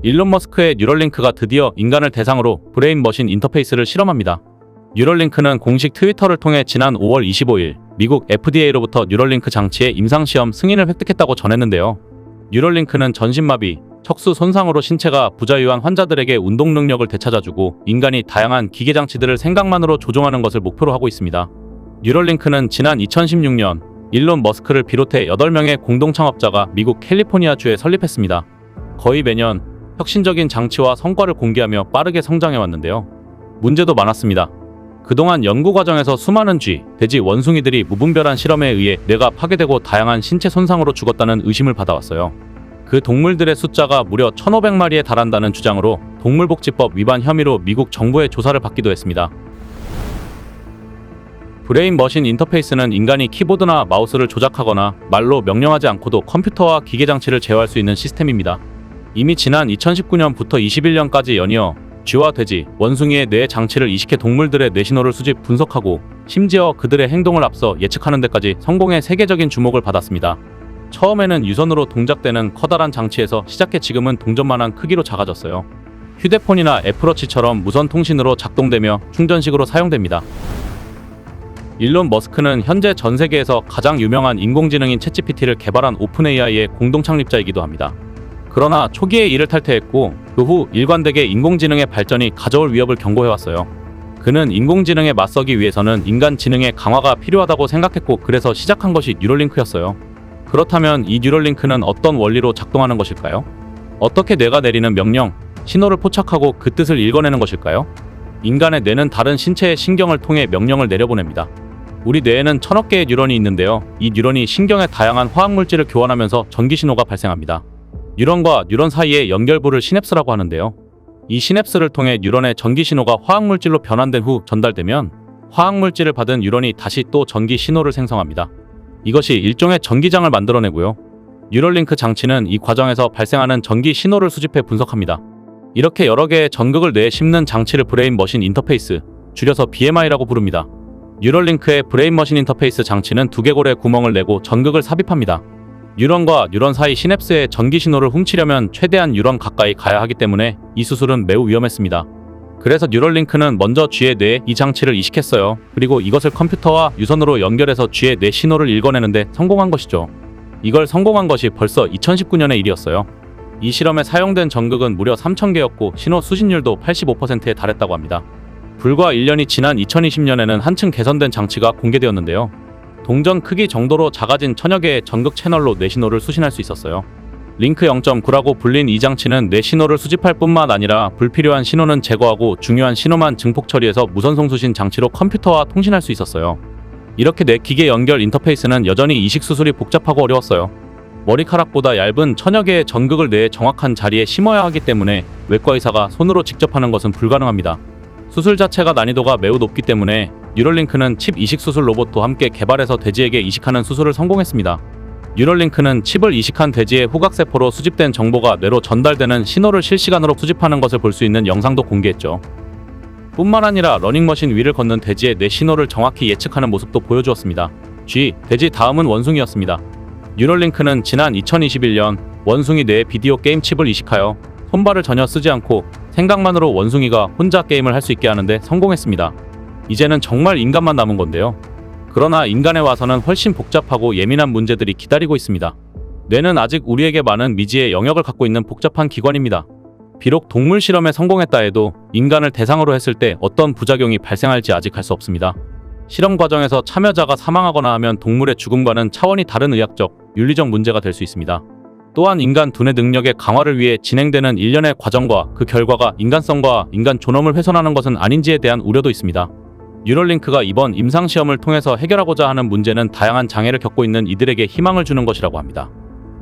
일론 머스크의 뉴럴링크가 드디어 인간을 대상으로 브레인머신 인터페이스를 실험합니다. 뉴럴링크는 공식 트위터를 통해 지난 5월 25일 미국 FDA로부터 뉴럴링크 장치의 임상시험 승인을 획득했다고 전했는데요. 뉴럴링크는 전신마비, 척수 손상으로 신체가 부자유한 환자들에게 운동 능력을 되찾아주고 인간이 다양한 기계장치들을 생각만으로 조종하는 것을 목표로 하고 있습니다. 뉴럴링크는 지난 2016년 일론 머스크를 비롯해 8명의 공동창업자가 미국 캘리포니아주에 설립했습니다. 거의 매년 혁신적인 장치와 성과를 공개하며 빠르게 성장해왔는데요. 문제도 많았습니다. 그동안 연구 과정에서 수많은 돼지 원숭이들이 무분별한 실험에 의해 뇌가 파괴되고 다양한 신체 손상으로 죽었다는 의심을 받아왔어요. 그 동물들의 숫자가 무려 1,500마리에 달한다는 주장으로 동물복지법 위반 혐의로 미국 정부의 조사를 받기도 했습니다. 브레인머신 인터페이스는 인간이 키보드나 마우스를 조작하거나 말로 명령하지 않고도 컴퓨터와 기계장치를 제어할 수 있는 시스템입니다. 이미 지난 2019년부터 21년까지 연이어 쥐와 돼지, 원숭이의 뇌 장치를 이식해 동물들의 뇌신호를 수집, 분석하고 심지어 그들의 행동을 앞서 예측하는 데까지 성공해 세계적인 주목을 받았습니다. 처음에는 유선으로 동작되는 커다란 장치에서 시작해 지금은 동전만한 크기로 작아졌어요. 휴대폰이나 애플워치처럼 무선 통신으로 작동되며 충전식으로 사용됩니다. 일론 머스크는 현재 전 세계에서 가장 유명한 인공지능인 챗GPT를 개발한 오픈AI의 공동 창립자이기도 합니다. 그러나 초기에 이를 탈퇴했고 그 후 일관되게 인공지능의 발전이 가져올 위협을 경고해왔어요. 그는 인공지능에 맞서기 위해서는 인간 지능의 강화가 필요하다고 생각했고 그래서 시작한 것이 뉴럴링크였어요. 그렇다면 이 뉴럴링크는 어떤 원리로 작동하는 것일까요? 어떻게 뇌가 내리는 명령, 신호를 포착하고 그 뜻을 읽어내는 것일까요? 인간의 뇌는 다른 신체의 신경을 통해 명령을 내려보냅니다. 우리 뇌에는 1000억 개의 뉴런이 있는데요. 이 뉴런이 신경의 다양한 화학물질을 교환하면서 전기신호가 발생합니다. 뉴런과 뉴런 사이의 연결부를 시냅스라고 하는데요. 이 시냅스를 통해 뉴런의 전기신호가 화학물질로 변환된 후 전달되면 화학물질을 받은 뉴런이 다시 또 전기신호를 생성합니다. 이것이 일종의 전기장을 만들어내고요. 뉴럴링크 장치는 이 과정에서 발생하는 전기신호를 수집해 분석합니다. 이렇게 여러 개의 전극을 뇌에 심는 장치를 브레인머신 인터페이스, 줄여서 BMI라고 부릅니다. 뉴럴링크의 브레인머신 인터페이스 장치는 두개골에 구멍을 내고 전극을 삽입합니다. 뉴런과 뉴런 사이 시냅스의 전기신호를 훔치려면 최대한 뉴런 가까이 가야 하기 때문에 이 수술은 매우 위험했습니다. 그래서 뉴럴링크는 먼저 쥐의 뇌에 이 장치를 이식했어요. 그리고 이것을 컴퓨터와 유선으로 연결해서 쥐의 뇌 신호를 읽어내는데 성공한 것이죠. 이걸 성공한 것이 벌써 2019년의 일이었어요. 이 실험에 사용된 전극은 무려 3,000개였고 신호 수신율도 85%에 달했다고 합니다. 불과 1년이 지난 2020년에는 한층 개선된 장치가 공개되었는데요. 동전 크기 정도로 작아진 1000여 개의 전극 채널로 뇌신호를 수신할 수 있었어요. 링크 0.9라고 불린 이 장치는 뇌신호를 수집할 뿐만 아니라 불필요한 신호는 제거하고 중요한 신호만 증폭 처리해서 무선송 수신 장치로 컴퓨터와 통신할 수 있었어요. 이렇게 뇌 기계 연결 인터페이스는 여전히 이식 수술이 복잡하고 어려웠어요. 머리카락보다 얇은 1000여 개의 전극을 뇌의 정확한 자리에 심어야 하기 때문에 외과 의사가 손으로 직접 하는 것은 불가능합니다. 수술 자체가 난이도가 매우 높기 때문에 뉴럴링크는 칩 이식 수술 로봇도 함께 개발해서 돼지에게 이식하는 수술을 성공했습니다. 뉴럴링크는 칩을 이식한 돼지의 후각세포로 수집된 정보가 뇌로 전달되는 신호를 실시간으로 수집하는 것을 볼 수 있는 영상도 공개했죠. 뿐만 아니라 러닝머신 위를 걷는 돼지의 뇌 신호를 정확히 예측하는 모습도 보여주었습니다. 돼지 다음은 원숭이였습니다. 뉴럴링크는 지난 2021년 원숭이 뇌에 비디오 게임 칩을 이식하여 손발을 전혀 쓰지 않고 생각만으로 원숭이가 혼자 게임을 할 수 있게 하는데 성공했습니다. 이제는 정말 인간만 남은 건데요. 그러나 인간에 와서는 훨씬 복잡하고 예민한 문제들이 기다리고 있습니다. 뇌는 아직 우리에게 많은 미지의 영역을 갖고 있는 복잡한 기관입니다. 비록 동물 실험에 성공했다 해도 인간을 대상으로 했을 때 어떤 부작용이 발생할지 아직 알 수 없습니다. 실험 과정에서 참여자가 사망하거나 하면 동물의 죽음과는 차원이 다른 의학적, 윤리적 문제가 될 수 있습니다. 또한 인간 두뇌 능력의 강화를 위해 진행되는 일련의 과정과 그 결과가 인간성과 인간 존엄을 훼손하는 것은 아닌지에 대한 우려도 있습니다. 뉴럴링크가 이번 임상시험을 통해서 해결하고자 하는 문제는 다양한 장애를 겪고 있는 이들에게 희망을 주는 것이라고 합니다.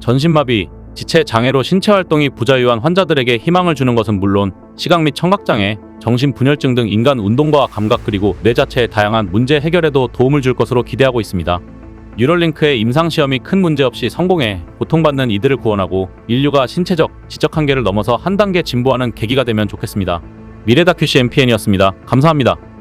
전신마비, 지체 장애로 신체 활동이 부자유한 환자들에게 희망을 주는 것은 물론 시각 및 청각장애, 정신분열증 등 인간 운동과 감각 그리고 뇌 자체의 다양한 문제 해결에도 도움을 줄 것으로 기대하고 있습니다. 뉴럴링크의 임상시험이 큰 문제 없이 성공해 고통받는 이들을 구원하고 인류가 신체적, 지적 한계를 넘어서 한 단계 진보하는 계기가 되면 좋겠습니다. 미래다큐 CMPN이었습니다. 감사합니다.